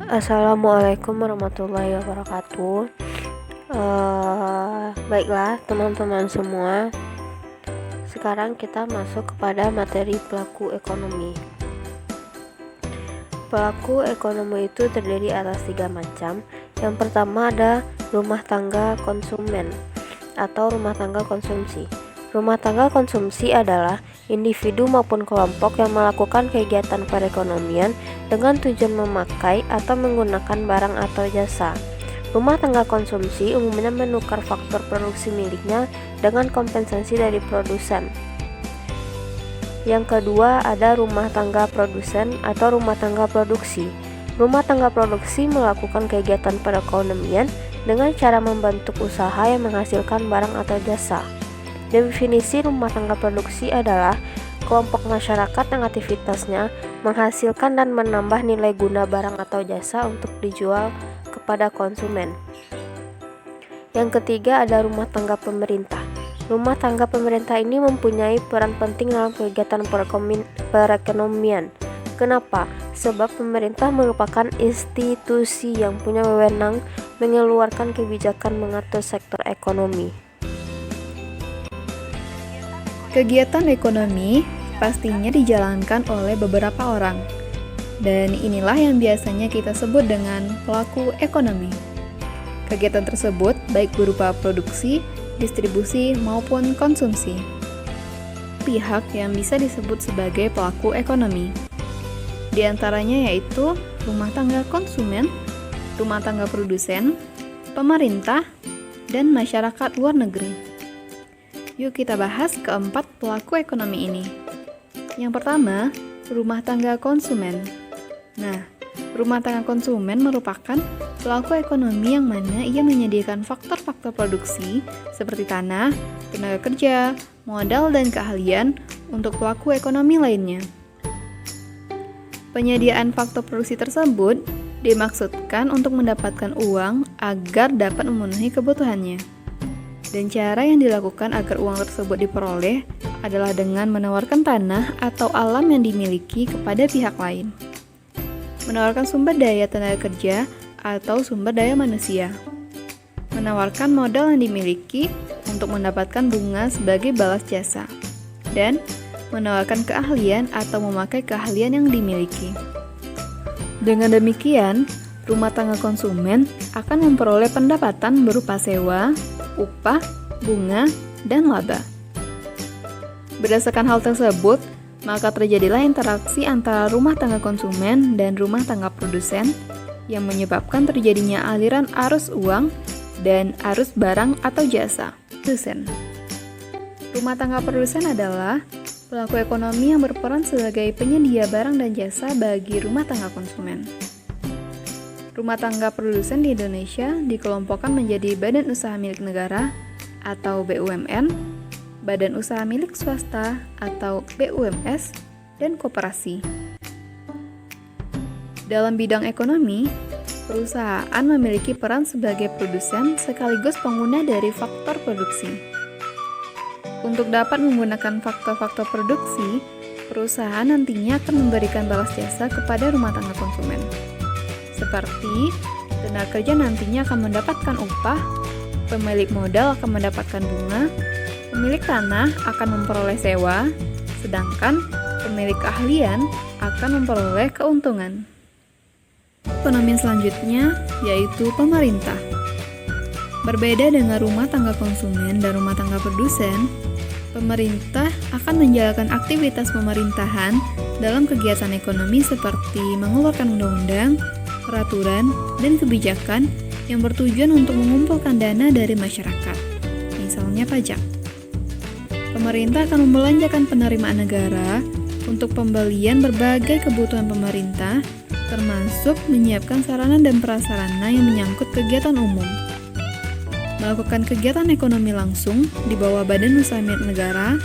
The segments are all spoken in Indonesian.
Assalamualaikum warahmatullahi wabarakatuh. Baiklah teman-teman semua, sekarang kita masuk kepada materi pelaku ekonomi. Pelaku ekonomi itu terdiri atas 3 macam. Yang pertama ada rumah tangga konsumen atau rumah tangga konsumsi. Rumah tangga konsumsi adalah individu maupun kelompok yang melakukan kegiatan perekonomian dengan tujuan memakai atau menggunakan barang atau jasa. Rumah tangga konsumsi umumnya menukar faktor produksi miliknya dengan kompensasi dari produsen. Yang kedua ada rumah tangga produsen atau rumah tangga produksi. Rumah tangga produksi melakukan kegiatan perekonomian dengan cara membentuk usaha yang menghasilkan barang atau jasa. Definisi rumah tangga produksi adalah kelompok masyarakat yang aktivitasnya menghasilkan dan menambah nilai guna barang atau jasa untuk dijual kepada konsumen. Yang ketiga ada rumah tangga pemerintah. Rumah tangga pemerintah ini mempunyai peran penting dalam kegiatan perekonomian. Kenapa? Sebab pemerintah merupakan institusi yang punya wewenang mengeluarkan kebijakan mengatur sektor ekonomi. Kegiatan ekonomi pastinya dijalankan oleh beberapa orang, dan inilah yang biasanya kita sebut dengan pelaku ekonomi. Kegiatan tersebut baik berupa produksi, distribusi, maupun konsumsi. Pihak yang bisa disebut sebagai pelaku ekonomi di antaranya yaitu rumah tangga konsumen, rumah tangga produsen, pemerintah, dan masyarakat luar negeri. Yuk kita bahas keempat pelaku ekonomi ini. Yang pertama, rumah tangga konsumen. Nah, rumah tangga konsumen merupakan pelaku ekonomi yang mana ia menyediakan faktor-faktor produksi seperti tanah, tenaga kerja, modal, dan keahlian untuk pelaku ekonomi lainnya. Penyediaan faktor produksi tersebut dimaksudkan untuk mendapatkan uang agar dapat memenuhi kebutuhannya. Dan cara yang dilakukan agar uang tersebut diperoleh adalah dengan menawarkan tanah atau alam yang dimiliki kepada pihak lain. Menawarkan sumber daya tenaga kerja atau sumber daya manusia. Menawarkan modal yang dimiliki untuk mendapatkan bunga sebagai balas jasa. Dan menawarkan keahlian atau memakai keahlian yang dimiliki. Dengan demikian, rumah tangga konsumen akan memperoleh pendapatan berupa sewa, upah, bunga, dan laba. Berdasarkan hal tersebut, maka terjadilah interaksi antara rumah tangga konsumen dan rumah tangga produsen yang menyebabkan terjadinya aliran arus uang dan arus barang atau jasa. Produsen. Rumah tangga produsen adalah pelaku ekonomi yang berperan sebagai penyedia barang dan jasa bagi rumah tangga konsumen. Rumah tangga produsen di Indonesia dikelompokkan menjadi badan usaha milik negara atau BUMN, badan usaha milik swasta atau BUMS, dan koperasi. Dalam bidang ekonomi, perusahaan memiliki peran sebagai produsen sekaligus pengguna dari faktor produksi. Untuk dapat menggunakan faktor-faktor produksi, perusahaan nantinya akan memberikan balas jasa kepada rumah tangga konsumen. Seperti tenaga kerja nantinya akan mendapatkan upah, pemilik modal akan mendapatkan bunga, pemilik tanah akan memperoleh sewa, sedangkan pemilik keahlian akan memperoleh keuntungan. Ekonomi selanjutnya yaitu pemerintah. Berbeda dengan rumah tangga konsumen dan rumah tangga produsen, pemerintah akan menjalankan aktivitas pemerintahan dalam kegiatan ekonomi seperti mengeluarkan undang-undang, peraturan, dan kebijakan yang bertujuan untuk mengumpulkan dana dari masyarakat, misalnya pajak. Pemerintah akan membelanjakan penerimaan negara untuk pembelian berbagai kebutuhan pemerintah, termasuk menyiapkan sarana dan prasarana yang menyangkut kegiatan umum. Melakukan kegiatan ekonomi langsung di bawah badan usaha milik negara,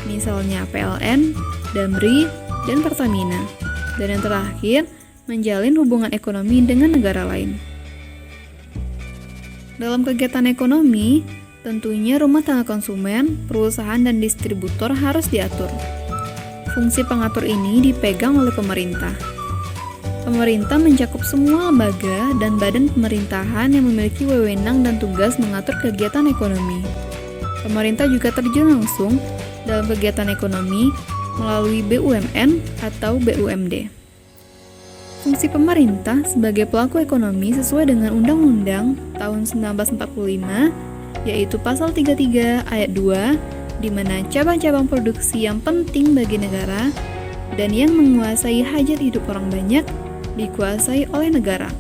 misalnya PLN, Damri, dan Pertamina. Dan yang terakhir, menjalin hubungan ekonomi dengan negara lain. Dalam kegiatan ekonomi, tentunya rumah tangga konsumen, perusahaan, dan distributor harus diatur. Fungsi pengatur ini dipegang oleh pemerintah. Pemerintah mencakup semua lembaga dan badan pemerintahan yang memiliki wewenang dan tugas mengatur kegiatan ekonomi. Pemerintah juga terjun langsung dalam kegiatan ekonomi melalui BUMN atau BUMD. Fungsi pemerintah sebagai pelaku ekonomi sesuai dengan Undang-Undang tahun 1945, yaitu Pasal 33 Ayat 2, di mana cabang-cabang produksi yang penting bagi negara dan yang menguasai hajat hidup orang banyak dikuasai oleh negara.